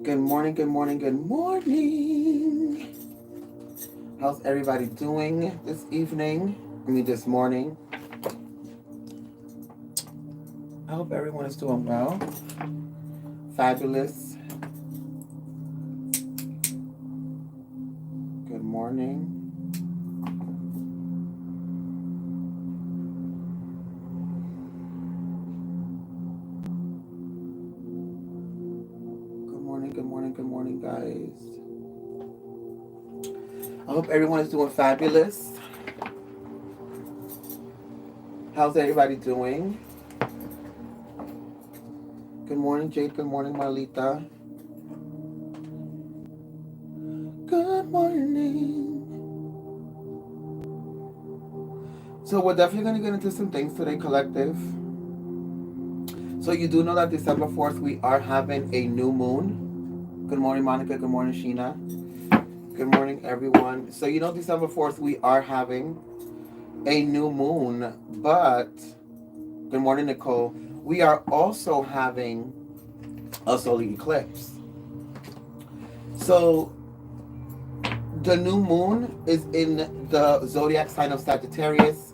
Good morning, good morning, good morning. How's everybody doing this evening? This morning. I hope everyone is doing well. Fabulous. Good morning. Good morning, good morning, good morning, guys. I hope everyone is doing fabulous. How's everybody doing? Good morning, Jade. Good morning, Marlita. Good morning. So we're definitely going to get into some things today, collective. So you do know that December 4th, we are having a new moon. Good morning, Monica. Good morning, Sheena. Good morning, everyone. So you know December 4th, we are having a new moon. But, good morning, Nicole. We are also having a solar eclipse. So the new moon is in the zodiac sign of Sagittarius.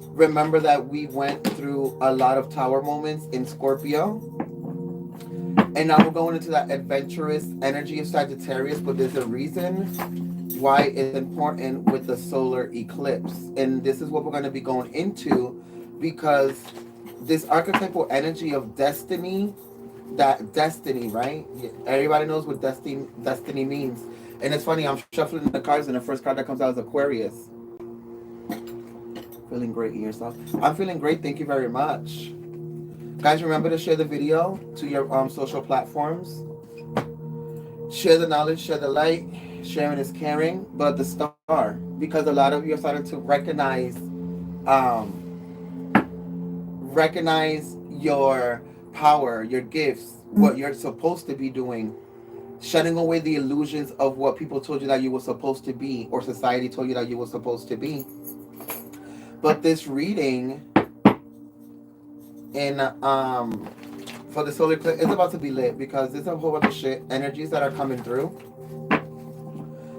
Remember that we went through a lot of tower moments in Scorpio. And now we're going into that adventurous energy of Sagittarius, but there's a reason why it's important with the solar eclipse. And this is what we're going to be going into, because this archetypal energy of destiny, that destiny, right? Everybody knows what destiny means. And it's funny, I'm shuffling the cards, and the first card that comes out is Aquarius. Feeling great in yourself. I'm feeling great. Thank you very much. Guys, remember to share the video to your social platforms. Share the knowledge, share the light. Sharing is caring, but the star, because a lot of you are starting to recognize your power, your gifts, what you're supposed to be doing, shutting away the illusions of what people told you that you were supposed to be, or society told you that you were supposed to be. But this reading in for the solar eclipse is about to be lit, because there's a whole bunch of shit energies that are coming through.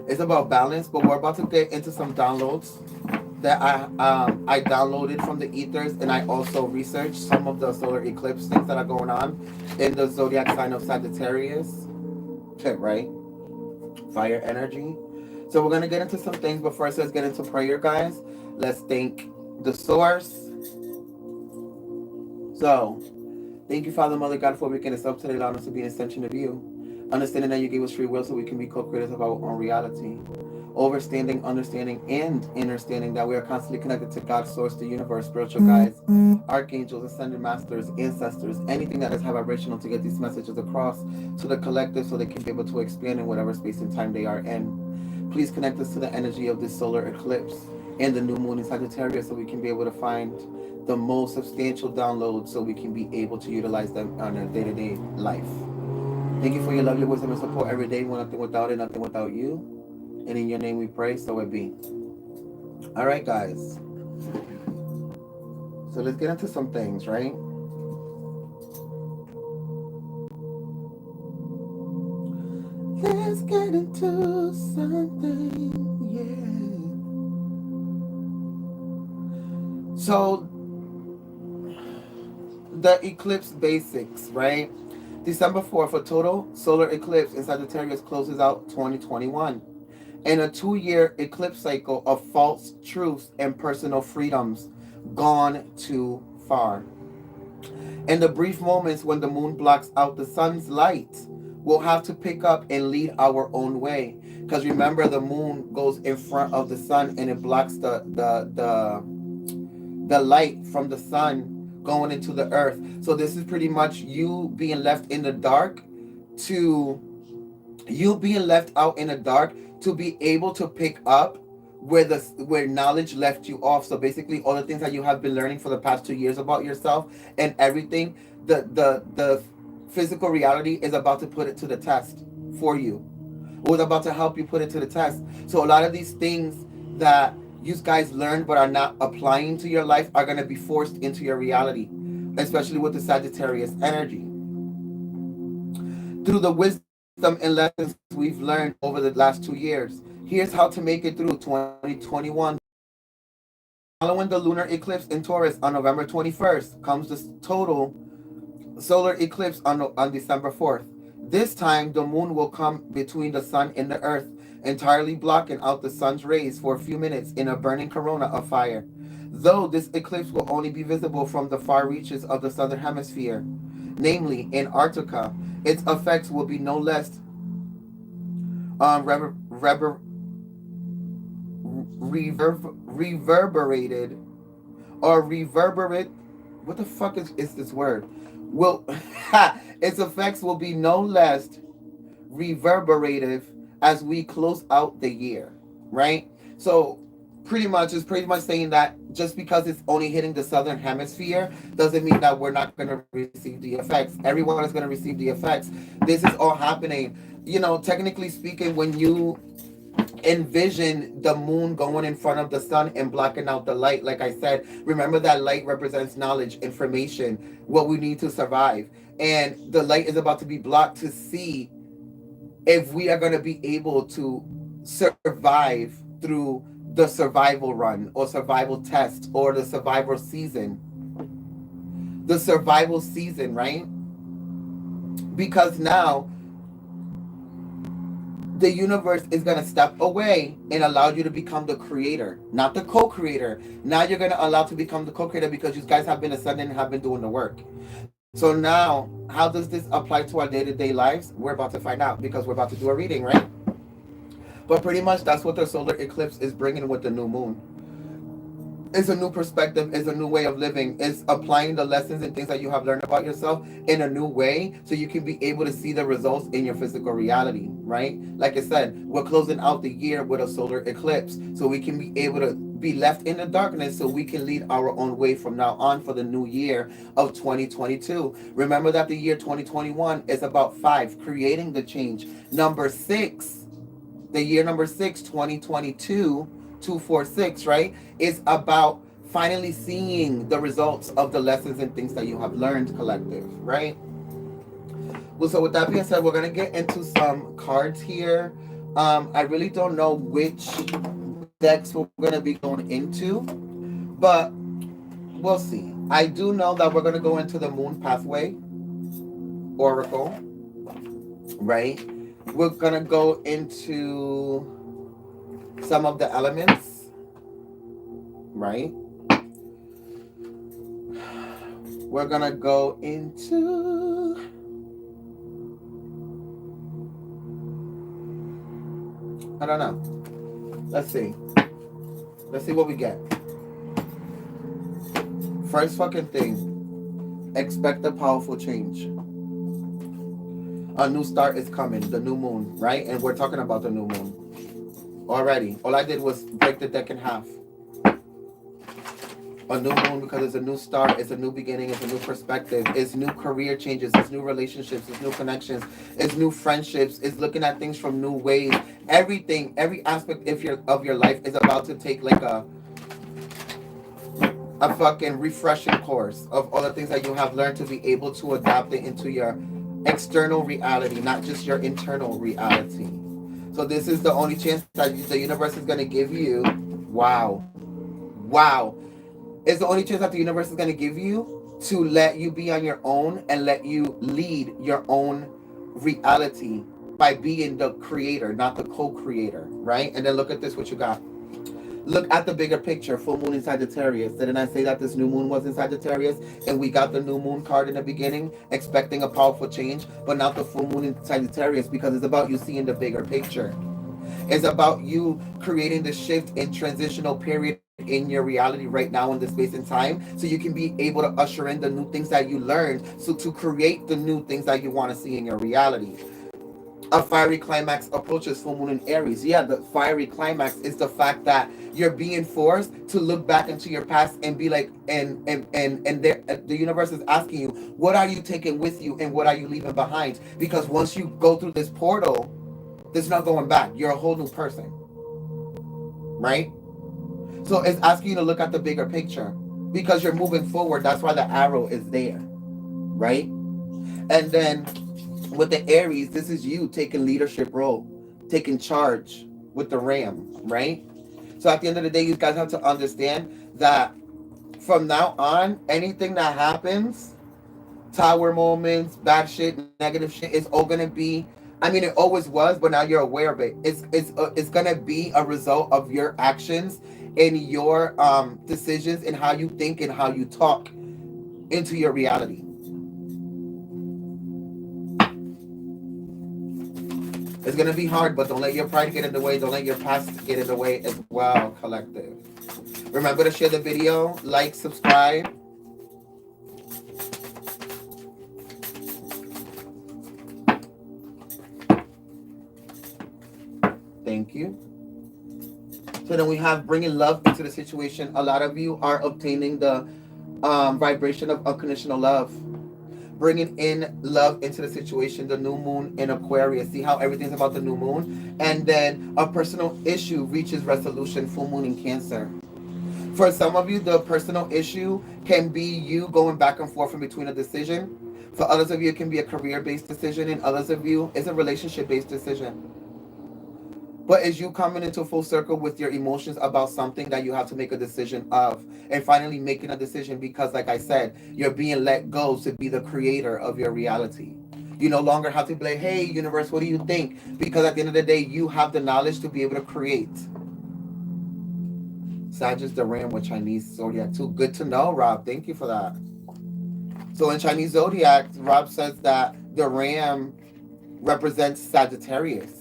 It's about balance, but we're about to get into some downloads that I downloaded from the ethers, and I also researched some of the solar eclipse things that are going on in the zodiac sign of Sagittarius. Right? Fire energy. So we're gonna get into some things, but first let's get into prayer, guys. Let's thank the source. So, thank you, Father, Mother, God, for waking us up today, allowing us to be an extension of you. Understanding that you gave us free will so we can be co-creators of our own reality. Overstanding, understanding, and understanding that we are constantly connected to God's source, the universe, spiritual guides, archangels, ascended masters, ancestors, anything that is vibrational, to get these messages across to the collective so they can be able to expand in whatever space and time they are in. Please connect us to the energy of this solar eclipse and the new moon in Sagittarius so we can be able to find the most substantial downloads so we can be able to utilize them on our day-to-day life. Thank you for your love, your wisdom, and support every day. We're nothing without it, nothing without you. And in your name we pray, so it be. All right, guys. So let's get into some things, right? Let's get into something, yeah. So, the eclipse basics, right? December 4th, a total solar eclipse in Sagittarius closes out 2021. And a 2-year eclipse cycle of false truths and personal freedoms gone too far. In the brief moments when the moon blocks out the sun's light, we'll have to pick up and lead our own way. Because remember, the moon goes in front of the sun and it blocks the light from the sun going into the earth. So this is pretty much you being left in the dark to you being left out in the dark to be able to pick up where knowledge left you off. So basically all the things that you have been learning for the past 2 years about yourself and everything, the physical reality is about to put it to the test for you. Or is about to help you put it to the test. So a lot of these things that you guys learned but are not applying to your life are going to be forced into your reality, especially with the Sagittarius energy. Through the wisdom and lessons we've learned over the last 2 years. Here's how to make it through 2021. Following the lunar eclipse in Taurus on November 21st comes the total solar eclipse on December 4th. This time, the moon will come between the sun and the earth, entirely blocking out the sun's rays for a few minutes in a burning corona of fire. Though this eclipse will only be visible from the far reaches of the southern hemisphere, namely Antarctica, its effects will be no less reverberated or reverberate. What the fuck is this word? Will its effects will be no less reverberative as we close out the year, right? So pretty much saying that just because it's only hitting the southern hemisphere doesn't mean that we're not going to receive the effects. Everyone is going to receive the effects. This is all happening. Technically speaking, when you envision the moon going in front of the sun and blocking out the light, like I said, remember that light represents knowledge, information, what we need to survive. And the light is about to be blocked to see if we are going to be able to survive through the survival run or survival test or the survival season. The survival season, right? Because now the universe is going to step away and allow you to become the creator, not the co-creator. Now you're going to allow to become the co-creator because you guys have been ascending and have been doing the work. So now, how does this apply to our day-to-day lives? We're about to find out because we're about to do a reading, right? But pretty much that's what the solar eclipse is bringing with the new moon. It's a new perspective, it's a new way of living, it's applying the lessons and things that you have learned about yourself in a new way so you can be able to see the results in your physical reality, right? Like I said, we're closing out the year with a solar eclipse so we can be able to be left in the darkness so we can lead our own way from now on for the new year of 2022. Remember that the year 2021 is about 5, creating the change. Number 6, the year number 6, 2022, 246, right, is about finally seeing the results of the lessons and things that you have learned, collective, right? Well, so with that being said, we're going to get into some cards here. I really don't know which decks we're going to be going into, but we'll see. I do know that we're going to go into the Moon Pathway Oracle, right? We're going to go into some of the elements, right? We're gonna go into I don't know. Let's see what we get. First fucking thing, expect a powerful change. A new start is coming, the new moon, right? And we're talking about the new moon already. All I did was break the deck in half. A new moon because it's a new start, it's a new beginning, it's a new perspective, it's new career changes, it's new relationships, it's new connections, it's new friendships, it's looking at things from new ways. Everything, every aspect of your life is about to take like a fucking refreshing course of all the things that you have learned to be able to adapt it into your external reality, not just your internal reality. So this is the only chance that the universe is going to give you. Wow. It's the only chance that the universe is going to give you to let you be on your own and let you lead your own reality by being the creator, not the co-creator, right? And then look at this, what you got. Look at the bigger picture, full moon in Sagittarius. Didn't I say that this new moon was in Sagittarius? And we got the new moon card in the beginning, expecting a powerful change, but not the full moon in Sagittarius because it's about you seeing the bigger picture. It's about you creating the shift in transitional period in your reality right now in the space and time so you can be able to usher in the new things that you learned, so to create the new things that you want to see in your reality. A fiery climax approaches full moon in Aries. Yeah, the fiery climax is the fact that you're being forced to look back into your past and be like, and the universe is asking you, what are you taking with you and what are you leaving behind? Because once you go through this portal, there's no going back. You're a whole new person, right? So it's asking you to look at the bigger picture because you're moving forward. That's why the arrow is there, right? And then With the Aries, this is you taking leadership role, taking charge with the Ram, right? So at the end of the day, you guys have to understand that from now on, anything that happens, tower moments, bad shit, negative shit, it's all gonna be. I mean, it always was, but now you're aware of it. It's gonna be a result of your actions and your decisions and how you think and how you talk into your reality. It's gonna be hard, but don't let your pride get in the way. Don't let your past get in the way as well, collective. Remember to share the video, like, subscribe. Thank you. So then we have bringing love into the situation. A lot of you are obtaining the vibration of unconditional love. Bringing in love into the situation. The new moon in Aquarius. See how everything's about the new moon? And then a personal issue reaches resolution. Full moon in Cancer. For some of you, the personal issue can be you going back and forth in between a decision. For others of you, it can be a career-based decision. And others of you, it's a relationship-based decision. But as you coming into full circle with your emotions about something that you have to make a decision of, and finally making a decision because, like I said, you're being let go to be the creator of your reality. You no longer have to be like, hey, universe, what do you think? Because at the end of the day, you have the knowledge to be able to create. Sag is the Ram with Chinese zodiac too. Good to know, Rob. Thank you for that. So in Chinese zodiac, Rob says that the Ram represents Sagittarius.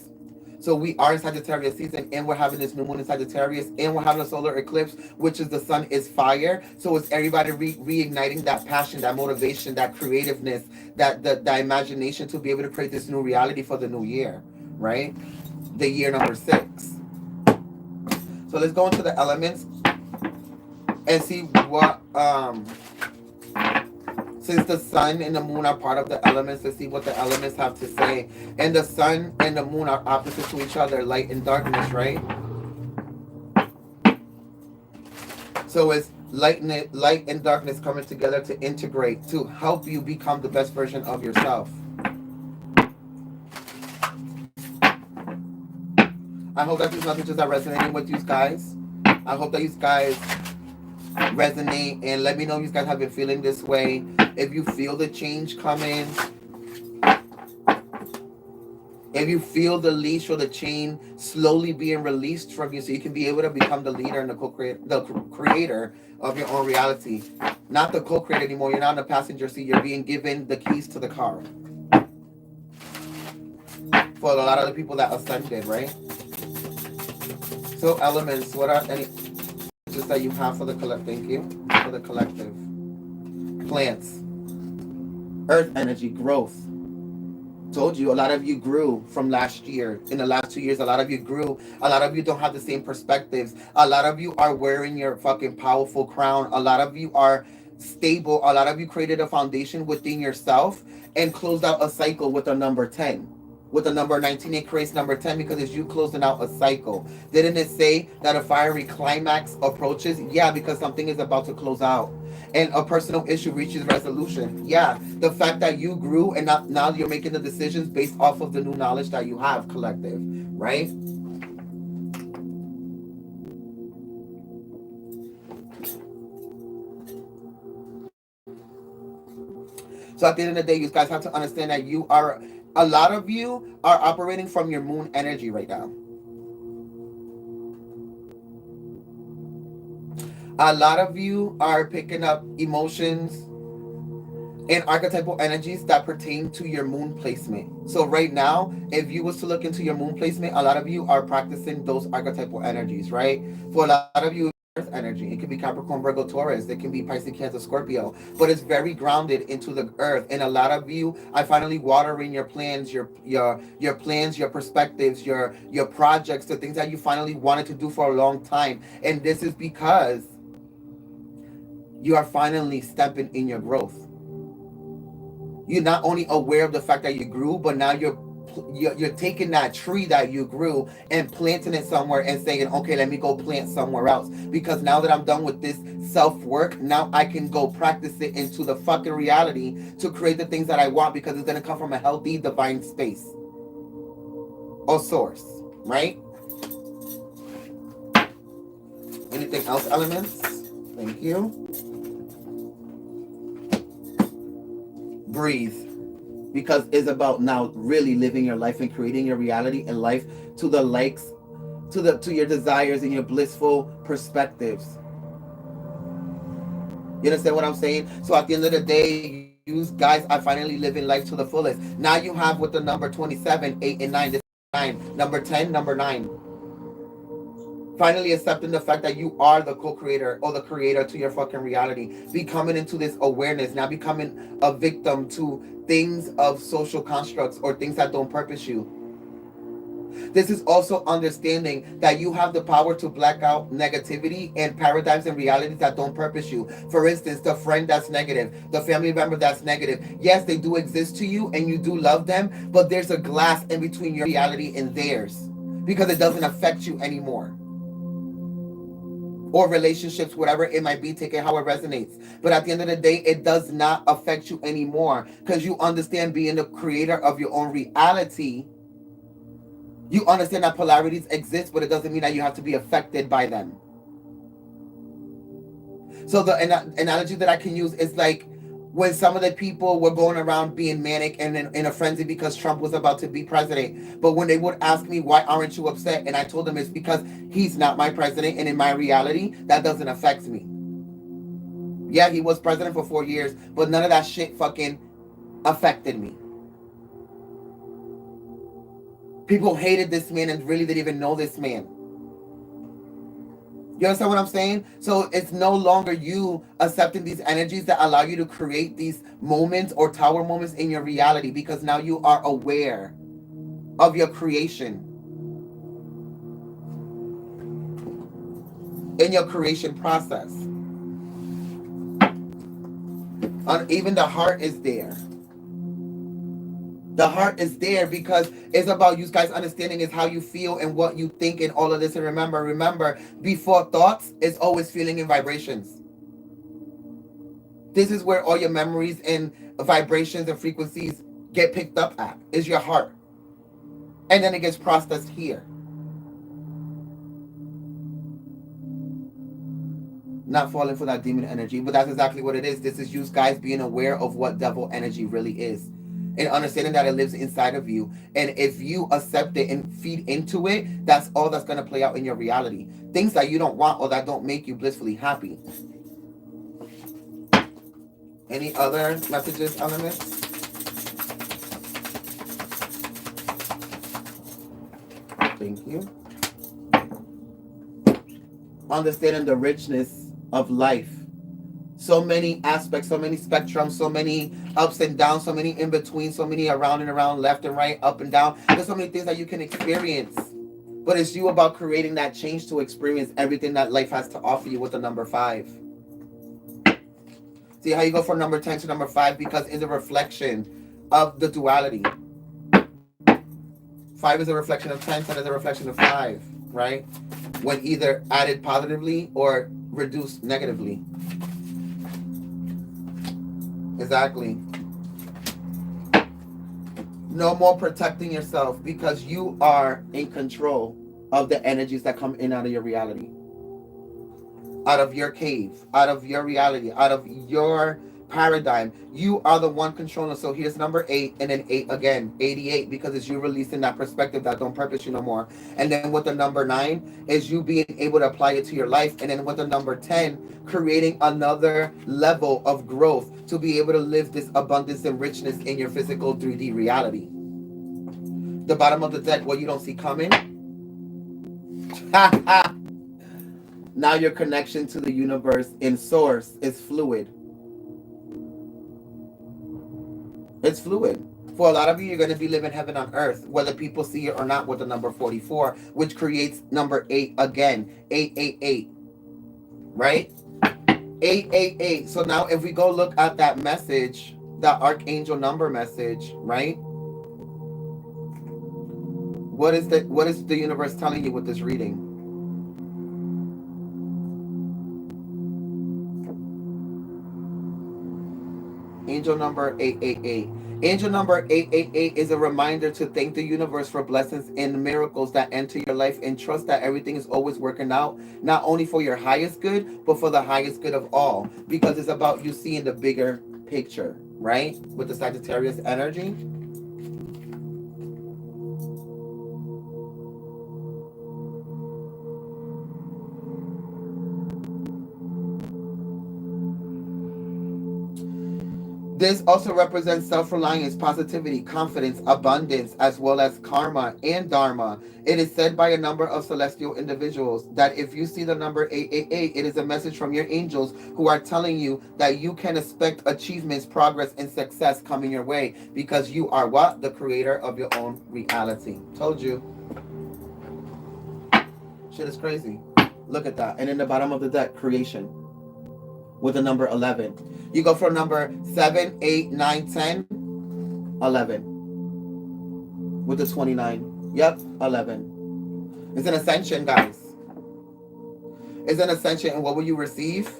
So we are in Sagittarius season, and we're having this new moon in Sagittarius, and we're having a solar eclipse, which is the sun is fire. So it's everybody reigniting that passion, that motivation, that creativeness, that the imagination to be able to create this new reality for the new year, right? The year number 6. So let's go into the elements and see what since the sun and the moon are part of the elements, to see what the elements have to say. And the sun and the moon are opposite to each other, light and darkness, right? So it's light and darkness coming together to integrate, to help you become the best version of yourself. I hope that these messages are resonating with you guys. I hope that you guys resonate, and let me know if you guys have been feeling this way. If you feel the change coming, if you feel the leash or the chain slowly being released from you, so you can be able to become the leader and the creator of your own reality. Not the co-creator anymore. You're not in the passenger seat. You're being given the keys to the car. For a lot of the people that ascended, right? So elements, what are any just that you have for the collective? Thank you for the collective. Plants, earth energy, growth. Told you, a lot of you grew from last year. In the last 2 years, a lot of you grew. A lot of you don't have the same perspectives. A lot of you are wearing your fucking powerful crown. A lot of you are stable. A lot of you created a foundation within yourself and closed out a cycle with a number 10. With the number 19, it creates number 10 because it's you closing out a cycle. Didn't it say that a fiery climax approaches? Yeah, because something is about to close out. And a personal issue reaches resolution. Yeah, the fact that you grew and now you're making the decisions based off of the new knowledge that you have, collective, right? So at the end of the day, you guys have to understand that a lot of you are operating from your moon energy right now. A lot of you are picking up emotions and archetypal energies that pertain to your moon placement. So right now, if you was to look into your moon placement, a lot of you are practicing those archetypal energies, right? For a lot of you, earth energy. It can be Capricorn, Virgo, Taurus. It can be Pisces, Cancer, Scorpio. But it's very grounded into the earth. And a lot of you are finally watering your plans, your plans, your perspectives, your projects, the things that you finally wanted to do for a long time. And this is because you are finally stepping in your growth. You're not only aware of the fact that you grew, but now you're you're taking that tree that you grew and planting it somewhere and saying, okay, let me go plant somewhere else, because now that I'm done with this self-work, now I can go practice it into the fucking reality to create the things that I want, because it's going to come from a healthy divine space or source, right? Anything else, elements? Thank you. Breathe, because it's about now really living your life and creating your reality and life to the likes, to your desires and your blissful perspectives. You understand what I'm saying? So at the end of the day, you guys are finally living life to the fullest. Now you have with the number 27, 8, and 9. This 9. Number 10, number 9. Finally accepting the fact that you are the co-creator or the creator to your fucking reality. Becoming into this awareness. Now becoming a victim to things of social constructs or things that don't purpose you. This is also understanding that you have the power to black out negativity and paradigms and realities that don't purpose you. For instance, the friend that's negative, the family member that's negative. Yes, they do exist to you and you do love them, but there's a glass in between your reality and theirs, because it doesn't affect you anymore. Or relationships, whatever it might be, take it how it resonates. But at the end of the day, it does not affect you anymore, because you understand being the creator of your own reality. You understand that polarities exist, but it doesn't mean that you have to be affected by them. So the analogy that I can use is like when some of the people were going around being manic and in a frenzy because Trump was about to be president. But when they would ask me, why aren't you upset? And I told them it's because he's not my president. And in my reality, that doesn't affect me. Yeah, he was president for 4 years, but none of that shit fucking affected me. People hated this man and really didn't even know this man. You understand what I'm saying? So it's no longer you accepting these energies that allow you to create these moments or tower moments in your reality, because now you are aware of your creation. In your creation process. Even the heart is there. The heart is there because it's about you guys understanding is how you feel and what you think and all of this. And remember, before thoughts is always feeling and vibrations. This is where all your memories and vibrations and frequencies get picked up at, is your heart. And then it gets processed here. Not falling for that demon energy, but that's exactly what it is. This is you guys being aware of what devil energy really is. And understanding that it lives inside of you. And if you accept it and feed into it, that's all that's going to play out in your reality. Things that you don't want or that don't make you blissfully happy. Any other messages, elements? Thank you. Understanding the richness of life. So many aspects, so many spectrums, so many ups and downs, so many in between, so many around and around, left and right, up and down. There's so many things that you can experience. But it's you about creating that change to experience everything that life has to offer you with the number 5. See how you go from number 10 to number 5? Because it's a reflection of the duality. 5 is a reflection of 10, 10 is a reflection of 5, right? When either added positively or reduced negatively. Exactly. No more protecting yourself, because you are in control of the energies that come in out of your reality. Out of your cave, out of your reality, out of your paradigm. You are the one controlling. So here's number 8 and then 8 again. 88, because it's you releasing that perspective that don't purpose you no more. And then with the number 9 is you being able to apply it to your life. And then with the number 10, creating another level of growth to be able to live this abundance and richness in your physical 3D reality. The bottom of the deck, what you don't see coming. Now your connection to the universe in source is fluid. It's fluid. For a lot of you, you're going to be living heaven on earth, whether people see it or not, with the number 44, which creates number 8 again. 888. Right? 888. So now if we go look at that message, that archangel number message, right? What is the universe telling you with this reading? Angel number 888. Angel number 888 is a reminder to thank the universe for blessings and miracles that enter your life, and trust that everything is always working out, not only for your highest good, but for the highest good of all. Because it's about you seeing the bigger picture, right? With the Sagittarius energy. This also represents self-reliance, positivity, confidence, abundance, as well as karma and dharma. It is said by a number of celestial individuals that if you see the number 888, it is a message from your angels who are telling you that you can expect achievements, progress, and success coming your way, because you are what? The creator of your own reality. Told you. Shit is crazy. Look at that. And in the bottom of the deck, creation with the number 11. You go from number 7, 8, 9, 10, 11 with the 29. Yep, 11. It's an ascension, guys. It's an ascension. And what will you receive?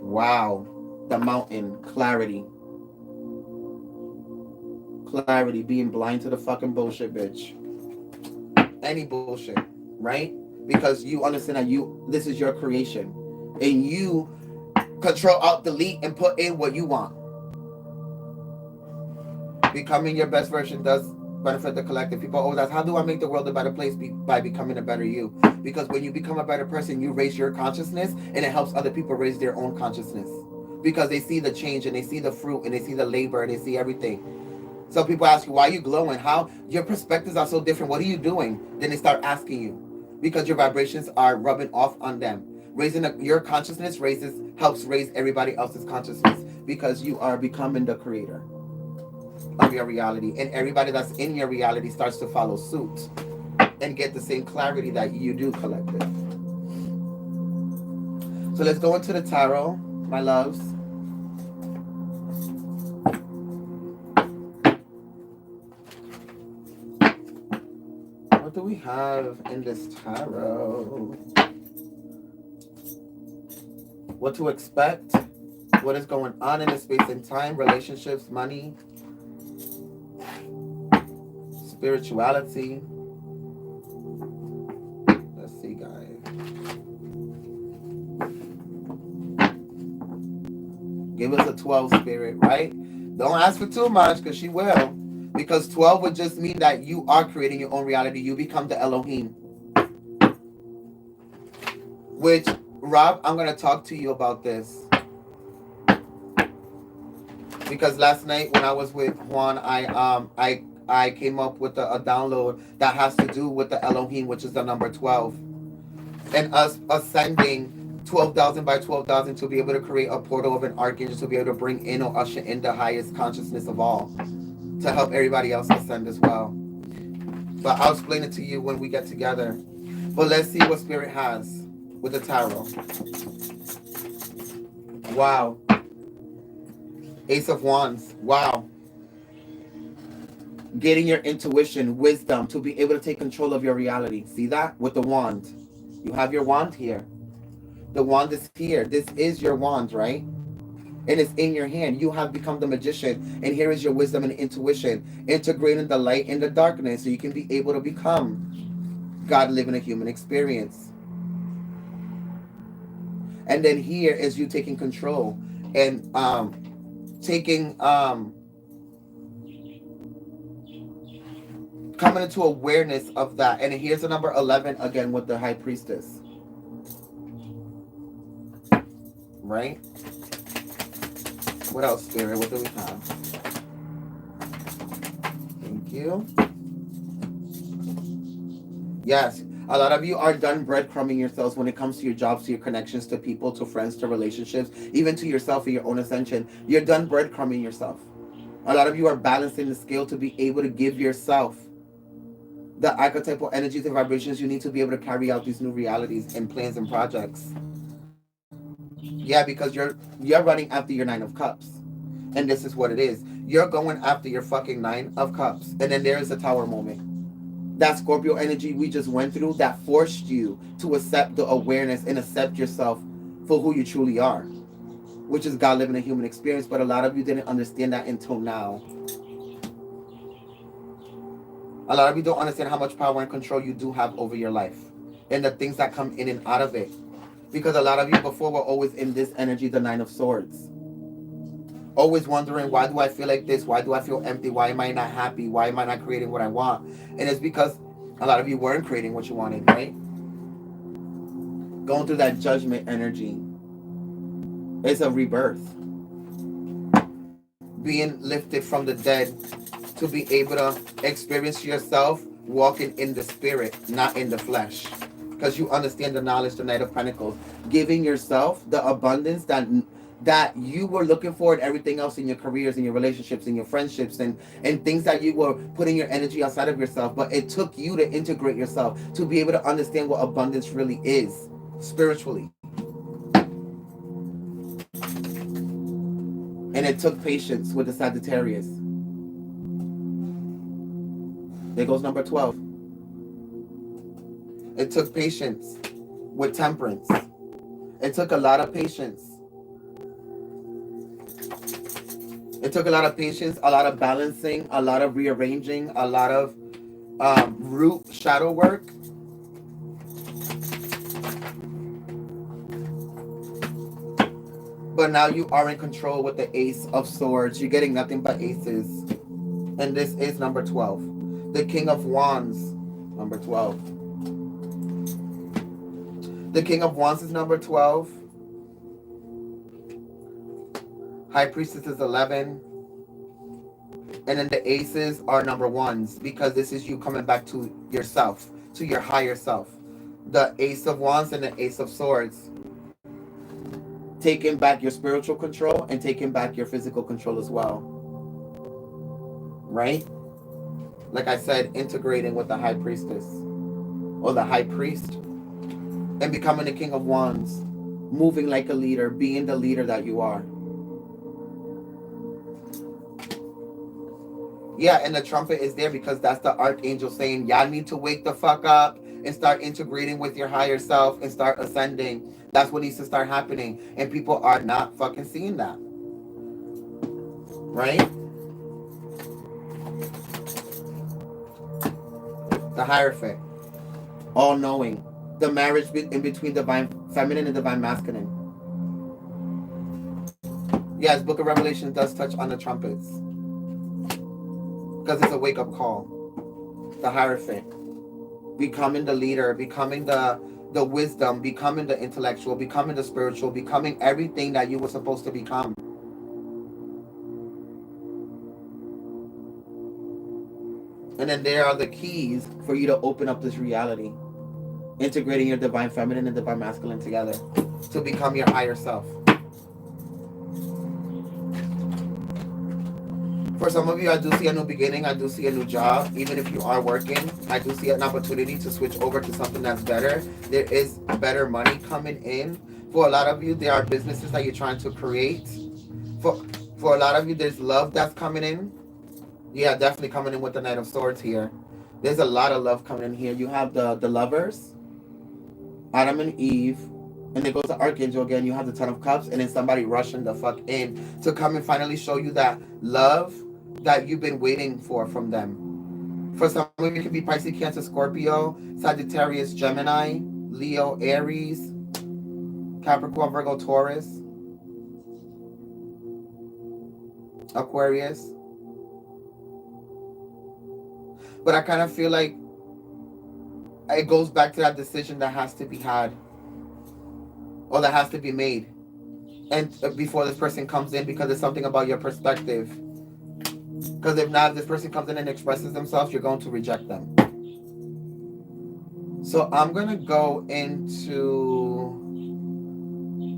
Wow. The mountain. Clarity. Clarity. Being blind to the fucking bullshit, bitch. Any bullshit, right? Because you understand that this is your creation. And you control, alt, delete, and put in what you want. Becoming your best version does benefit the collective. People always ask, how do I make the world a better place? By becoming a better you. Because when you become a better person, you raise your consciousness, and it helps other people raise their own consciousness. Because they see the change, and they see the fruit, and they see the labor, and they see everything. So people ask you, why are you glowing? How? Your perspectives are so different. What are you doing? Then they start asking you. Because your vibrations are rubbing off on them. Raising your consciousness helps raise everybody else's consciousness, because you are becoming the creator of your reality, and everybody that's in your reality starts to follow suit and get the same clarity that you do, collective. So let's go into the tarot, my loves. What do we have in this tarot? What to expect, what is going on in the space and time, relationships, money, spirituality. Let's see, guys. Give us a 12 spirit, right? Don't ask for too much, because she will. Because 12 would just mean that you are creating your own reality. You become the Elohim. Which, Rob, I'm going to talk to you about this. Because last night when I was with Juan, I came up with a download that has to do with the Elohim, which is the number 12. And us ascending 12,000 by 12,000 to be able to create a portal of an archangel to be able to bring in or usher in the highest consciousness of all, to help everybody else ascend as well. But I'll explain it to you when we get together. But let's see what Spirit has with the tarot. Wow. Ace of Wands. Wow. Getting your intuition, wisdom, to be able to take control of your reality. See that? With the wand. You have your wand here. The wand is here. This is your wand, right? And it's in your hand. You have become the magician. And here is your wisdom and intuition. Integrating the light and the darkness so you can be able to become God living a human experience. And then here is you taking control and coming into awareness of that. And here's the number 11 again with the High Priestess. Right? What else, Spirit? What do we have? Thank you. Yes. A lot of you are done breadcrumbing yourselves when it comes to your jobs, to your connections, to people, to friends, to relationships, even to yourself and your own ascension. You're done breadcrumbing yourself. A lot of you are balancing the scale to be able to give yourself the archetypal energies and vibrations you need to be able to carry out these new realities and plans and projects. Yeah, because you're running after your 9 of Cups. And this is what it is. You're going after your fucking 9 of Cups. And then there is a Tower moment. that Scorpio energy we just went through that forced you to accept the awareness and accept yourself for who you truly are, which is God living a human experience. But a lot of you didn't understand that until now. A lot of you don't understand how much power and control you do have over your life and the things that come in and out of it. Because a lot of you before were always in this energy, the Nine of Swords. Always wondering, why do I feel like this? Why do I feel empty? Why am I not happy? Why am I not creating what I want? And it's because a lot of you weren't creating what you wanted, right? Going through that judgment energy. It's a rebirth. Being lifted from the dead to be able to experience yourself walking in the spirit, not in the flesh. Because you understand the knowledge, the Knight of Pentacles. Giving yourself the abundance that you were looking for in everything else in your careers, in your relationships, in your friendships, and things that you were putting your energy outside of yourself. But it took you to integrate yourself to be able to understand what abundance really is spiritually. And it took patience with the Sagittarius. There goes number 12. It took patience with Temperance. It took a lot of patience. It took a lot of patience, a lot of balancing, a lot of rearranging, a lot of root shadow work. But now you are in control with the Ace of Swords. You're getting nothing but aces. And this is number 12. The King of Wands, number 12. The King of Wands is number 12. High Priestess is 11. And then the aces are number 1s, because this is you coming back to yourself, to your higher self. The Ace of Wands and the Ace of Swords. Taking back your spiritual control and taking back your physical control as well. Right? Like I said, integrating with the High Priestess or the High Priest and becoming the King of Wands, moving like a leader, being the leader that you are. Yeah, and the trumpet is there because that's the archangel saying, y'all need to wake the fuck up and start integrating with your higher self and start ascending. That's what needs to start happening. And people are not fucking seeing that. Right? The Hierophant. All-knowing. The marriage in between divine feminine and divine masculine. Yes, Book of Revelation does touch on the trumpets. Because it's a wake-up call. The Hierophant. Becoming the leader, becoming the wisdom, becoming the intellectual, becoming the spiritual, becoming everything that you were supposed to become. And then there are the keys for you to open up this reality. Integrating your divine feminine and divine masculine together to become your higher self. For some of you, I do see a new beginning. I do see a new job. Even if you are working, I do see an opportunity to switch over to something that's better. There is better money coming in. For a lot of you, there are businesses that you're trying to create. For a lot of you, there's love that's coming in. Yeah, definitely coming in with the Knight of Swords here. There's a lot of love coming in here. You have the lovers, Adam and Eve, and there goes the Archangel again. You have the Ten of Cups, and then somebody rushing the fuck in to come and finally show you that love that you've been waiting for from them. For some of you, it could be Pisces, Cancer, Scorpio, Sagittarius, Gemini, Leo, Aries, Capricorn, Virgo, Taurus, Aquarius. But I kind of feel like it goes back to that decision that has to be had or that has to be made, and before this person comes in, because it's something about your perspective. Because if not, if this person comes in and expresses themselves, you're going to reject them. So I'm going to go into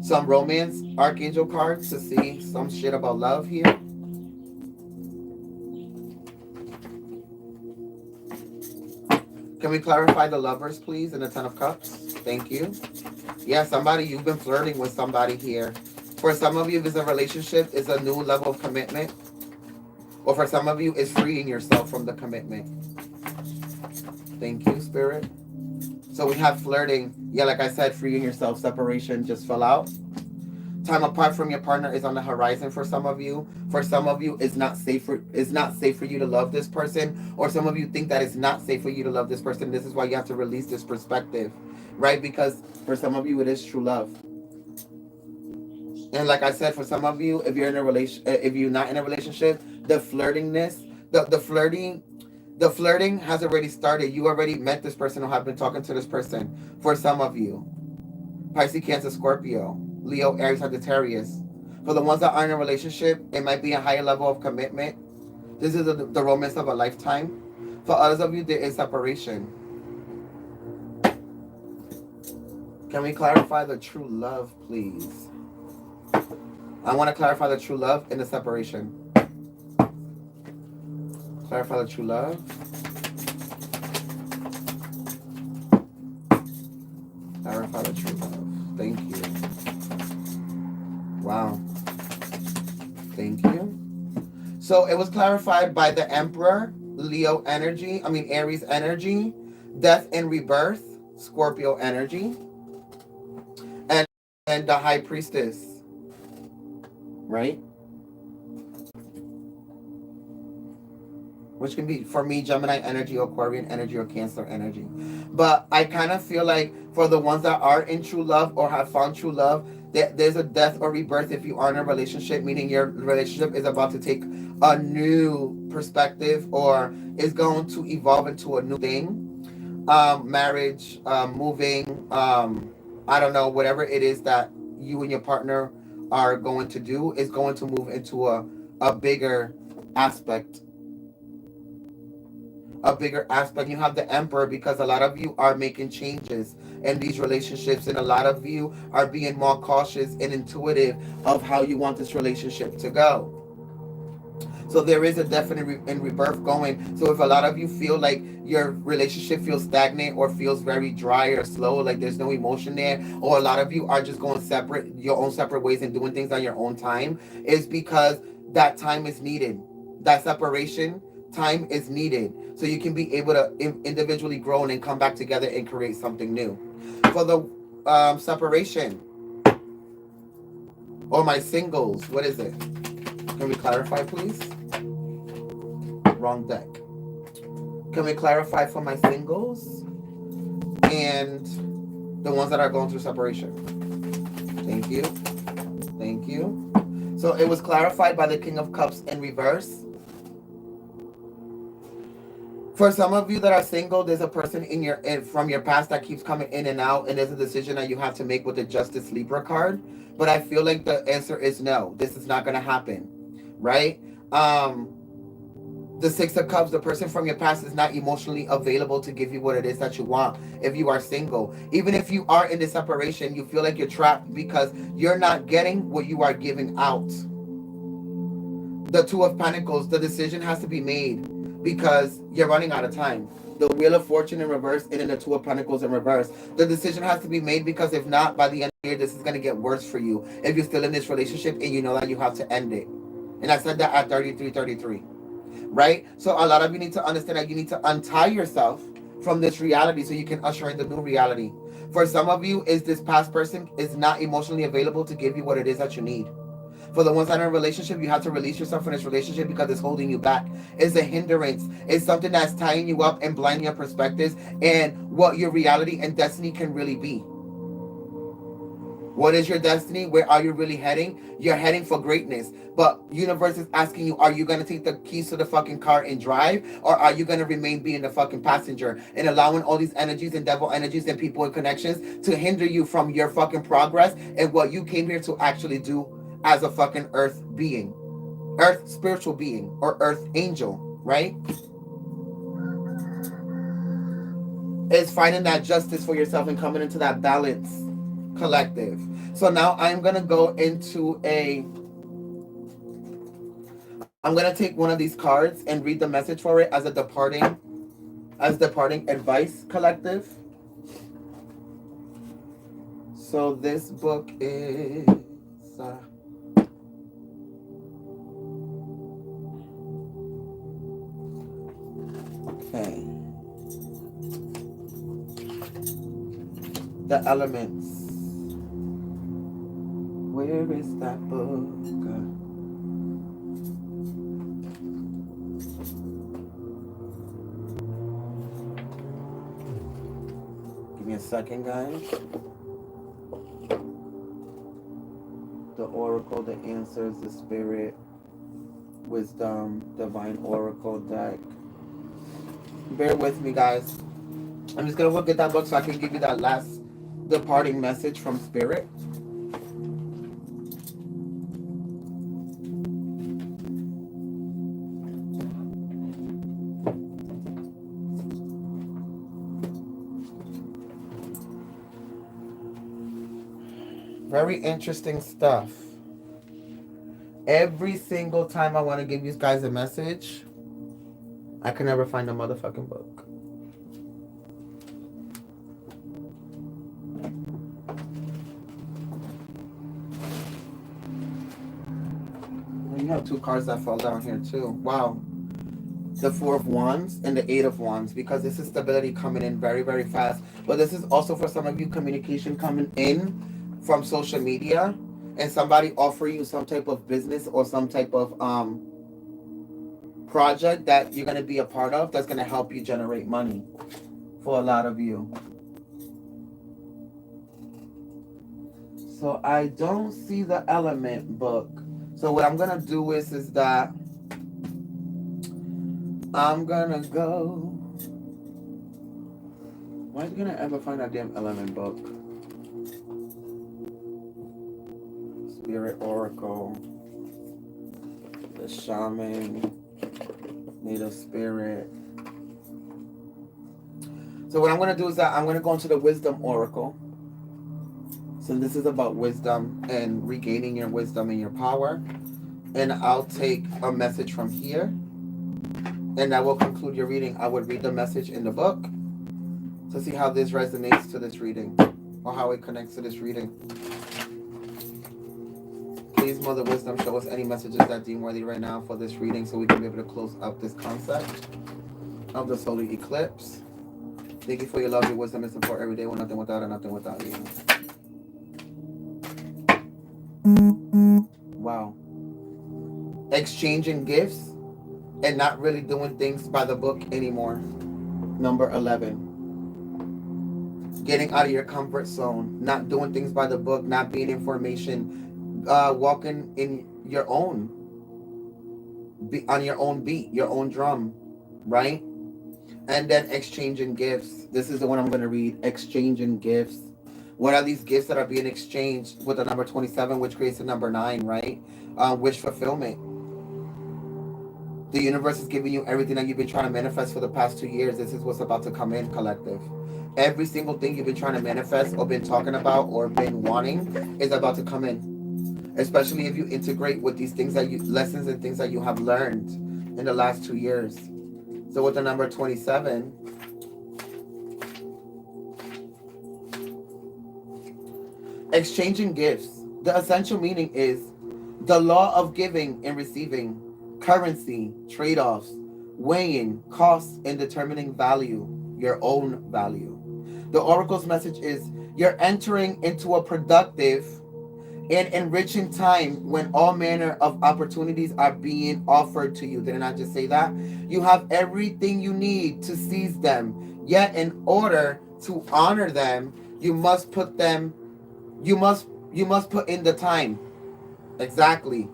some romance archangel cards to see some shit about love here. Can we clarify the lovers, please, and the Ten of Cups? Thank you. Yeah, somebody, you've been flirting with somebody here. For some of you, if it's a relationship, it's a new level of commitment. Or for some of you, it's freeing yourself from the commitment. Thank you, Spirit. So we have flirting. Yeah, like I said, freeing yourself, separation just fell out. Time apart from your partner is on the horizon for some of you. For some of you, it's not safe for you to love this person, or some of you think that it's not safe for you to love this person. This is why you have to release this perspective, right? Because for some of you, it is true love. And like I said, for some of you, if you're in a if you're not in a relationship, the flirtingness, the flirting has already started. You already met this person or have been talking to this person. For some of you, Pisces, Cancer, Scorpio, Leo, Aries, Sagittarius. For the ones that are in a relationship, it might be a higher level of commitment. This is the romance of a lifetime. For others of you, there is separation. Can we clarify the true love, please? I want to clarify the true love and the separation. Clarify the true love. Clarify the true love. Thank you. Wow. Thank you. So it was clarified by the Emperor, Leo energy, Aries energy, death and rebirth, Scorpio energy, and the High Priestess, right? Which can be, for me, Gemini energy, Aquarian energy, or Cancer energy. But I kind of feel like for the ones that are in true love or have found true love, there's a death or rebirth if you are in a relationship, meaning your relationship is about to take a new perspective or is going to evolve into a new thing. Marriage, moving, I don't know, whatever it is that you and your partner are going to do is going to move into a bigger aspect. A bigger aspect. You have the Emperor because a lot of you are making changes in these relationships, and a lot of you are being more cautious and intuitive of how you want this relationship to go. So there is a definite rebirth going. So if a lot of you feel like your relationship feels stagnant or feels very dry or slow, like there's no emotion there, or a lot of you are just going your own separate ways and doing things on your own time, is because that time is needed. That separation time is needed. So you can be able to individually grow and then come back together and create something new. For the separation, or my singles, what is it? Can we clarify, please? Wrong deck. Can we clarify for my singles and the ones that are going through separation? Thank you. Thank you. So it was clarified by the King of Cups in reverse. For some of you that are single, there's a person from your past that keeps coming in and out, and there's a decision that you have to make with the Justice Libra card. But I feel like the answer is no. This is not going to happen, right? The Six of Cups, the person from your past is not emotionally available to give you what it is that you want if you are single. Even if you are in this separation, you feel like you're trapped because you're not getting what you are giving out. The Two of Pentacles, the decision has to be made because you're running out of time. The Wheel of Fortune in reverse and then the Two of Pentacles in reverse. The decision has to be made because if not, by the end of the year, this is going to get worse for you if you're still in this relationship and you know that you have to end it. And I said that at 33. Right? So a lot of you need to understand that you need to untie yourself from this reality so you can usher in the new reality. For some of you, is this past person is not emotionally available to give you what it is that you need. For the ones that are in a relationship, you have to release yourself from this relationship because it's holding you back. It's a hindrance. It's something that's tying you up and blinding your perspectives and what your reality and destiny can really be. What is your destiny? Where are you really heading? You're heading for greatness. But universe is asking you, are you going to take the keys to the fucking car and drive? Or are you going to remain being the fucking passenger and allowing all these energies and devil energies and people and connections to hinder you from your fucking progress and what you came here to actually do as a fucking earth being? Earth spiritual being or earth angel, right? It's finding that justice for yourself and coming into that balance collective. So now I'm going to go into I'm going to take one of these cards and read the message for it as departing advice collective. So this book is okay. The elements. Where is that book? Give me a second, guys. The oracle, the answers, the spirit, wisdom, divine oracle deck. Bear with me, guys. I'm just gonna look at that book so I can give you that last departing message from spirit. Very interesting stuff. Every single time I want to give you guys a message, I can never find a motherfucking book. And you have two cards that fall down here too. Wow. The Four of Wands and the Eight of Wands, because this is stability coming in very, very fast. But this is also for some of you communication coming in from social media and somebody offer you some type of business or some type of project that you're going to be a part of that's going to help you generate money for a lot of you. So I don't see the element book. So what I'm going to do is that I'm going to go. Why are you going to ever find that damn element book? Spirit Oracle, the Shaman, Native Spirit. So what I'm going to do is that I'm going to go into the Wisdom Oracle. So this is about wisdom and regaining your wisdom and your power. And I'll take a message from here. And that will conclude your reading. I would read the message in the book to see how this resonates to this reading or how it connects to this reading. Please, Mother Wisdom, show us any messages that deem worthy right now for this reading so we can be able to close up this concept of the solar eclipse. Thank you for your love, your wisdom, and support every day. We're nothing without and nothing without you. Wow. Exchanging gifts and not really doing things by the book anymore. Number 11. Getting out of your comfort zone, not doing things by the book, not being in formation. Walking in your own, on your own beat, your own drum, right? And then exchanging gifts. This is the one I'm going to read. Exchanging gifts. What are these gifts that are being exchanged with the number 27, which creates the number 9, right? Wish fulfillment. The universe is giving you everything that you've been trying to manifest for the past 2 years. This is what's about to come in, collective. Every single thing you've been trying to manifest or been talking about or been wanting is about to come in. Especially if you integrate with these things that lessons and things that you have learned in the last 2 years. So with the number 27, exchanging gifts. The essential meaning is the law of giving and receiving, currency, trade-offs, weighing, costs, and determining value, your own value. The oracle's message is you're entering into a productive and enriching time when all manner of opportunities are being offered to you. Did I not just say that? You have everything you need to seize them. Yet in order to honor them, you must put in the time. Exactly.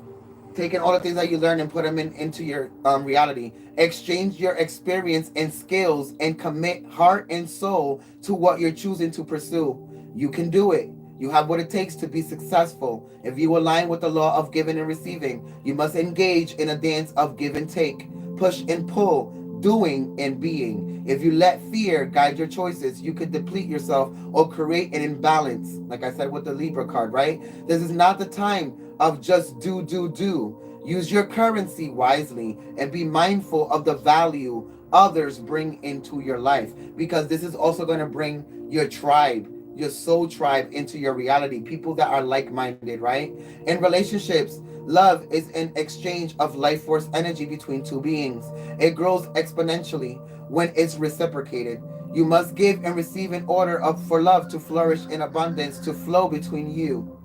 Taking all the things that you learn and put them into your reality. Exchange your experience and skills and commit heart and soul to what you're choosing to pursue. You can do it. You have what it takes to be successful. If you align with the law of giving and receiving, you must engage in a dance of give and take, push and pull, doing and being. If you let fear guide your choices, you could deplete yourself or create an imbalance. Like I said with the Libra card, right? This is not the time of just do. Use your currency wisely and be mindful of the value others bring into your life, because this is also going to bring your tribe, your soul tribe into your reality, people that are like-minded, right? In relationships, love is an exchange of life force energy between two beings. It grows exponentially when it's reciprocated. You must give and receive in order for love to flourish in abundance, to flow between you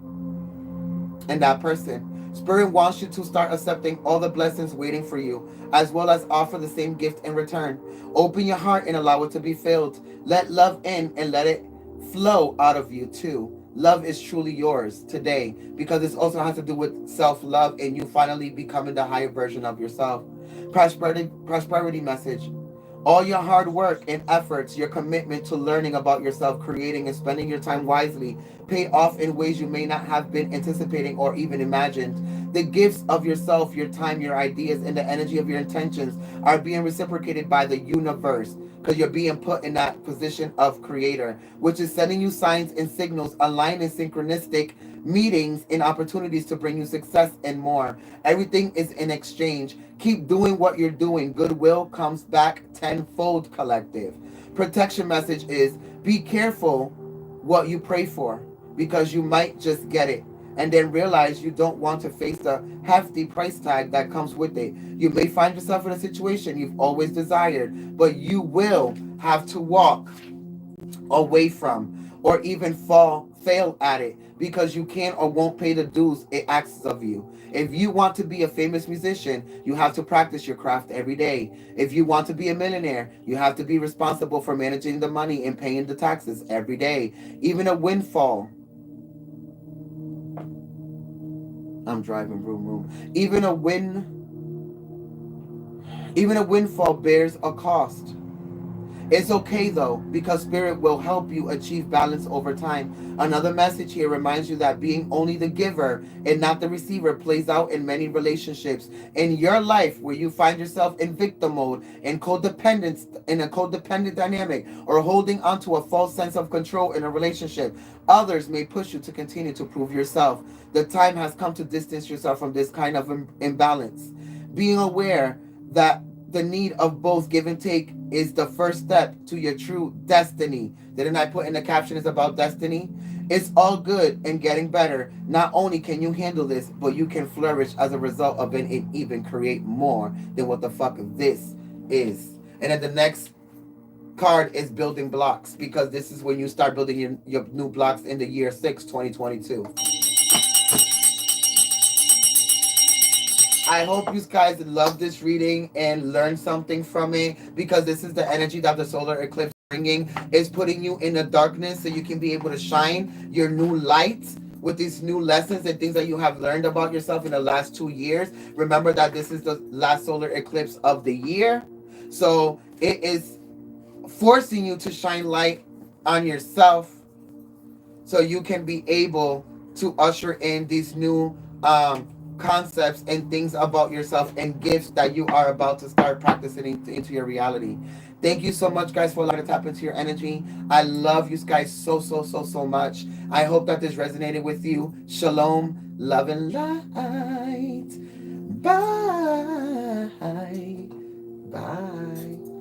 and that person. Spirit wants you to start accepting all the blessings waiting for you, as well as offer the same gift in return. Open your heart and allow it to be filled. Let love in and let it flow out of you too. Love is truly yours today because it also has to do with self-love and you finally becoming the higher version of yourself. Prosperity message. All your hard work and efforts, your commitment to learning about yourself, creating and spending your time wisely, pay off in ways you may not have been anticipating or even imagined. The gifts of yourself, your time, your ideas, and the energy of your intentions are being reciprocated by the universe because you're being put in that position of creator, which is sending you signs and signals, aligned in synchronistic meetings and opportunities to bring you success and more. Everything is in exchange. Keep doing what you're doing. Goodwill comes back tenfold, collective. Protection message is be careful what you pray for because you might just get it and then realize you don't want to face the hefty price tag that comes with it. You may find yourself in a situation you've always desired, but you will have to walk away from or even fail at it because you can't or won't pay the dues it asks of you. If you want to be a famous musician, you have to practice your craft every day. If you want to be a millionaire, you have to be responsible for managing the money and paying the taxes every day. Even a windfall. I'm driving, room. Even a windfall bears a cost. It's okay though, because spirit will help you achieve balance over time. Another message here reminds you that being only the giver and not the receiver plays out in many relationships in your life where you find yourself in victim mode, in a codependent dynamic, or holding onto a false sense of control in a relationship. Others may push you to continue to prove yourself. The time has come to distance yourself from this kind of imbalance. Being aware that the need of both give and take is the first step to your true destiny. Didn't I put in the caption is about destiny? It's all good and getting better. Not only can you handle this, but you can flourish as a result of it and even create more than what the fuck this is. And then the next card is building blocks because this is when you start building your new blocks in the year 6, 2022. I hope you guys love this reading and learn something from it because this is the energy that the solar eclipse bringing is putting you in the darkness so you can be able to shine your new light with these new lessons and things that you have learned about yourself in the last 2 years. Remember that this is the last solar eclipse of the year. So it is forcing you to shine light on yourself so you can be able to usher in these new concepts and things about yourself and gifts that you are about to start practicing into your reality. Thank you so much, guys, for allowing to tap into your energy. I love you guys so much. I hope that this resonated with you. Shalom, love and light. Bye. Bye.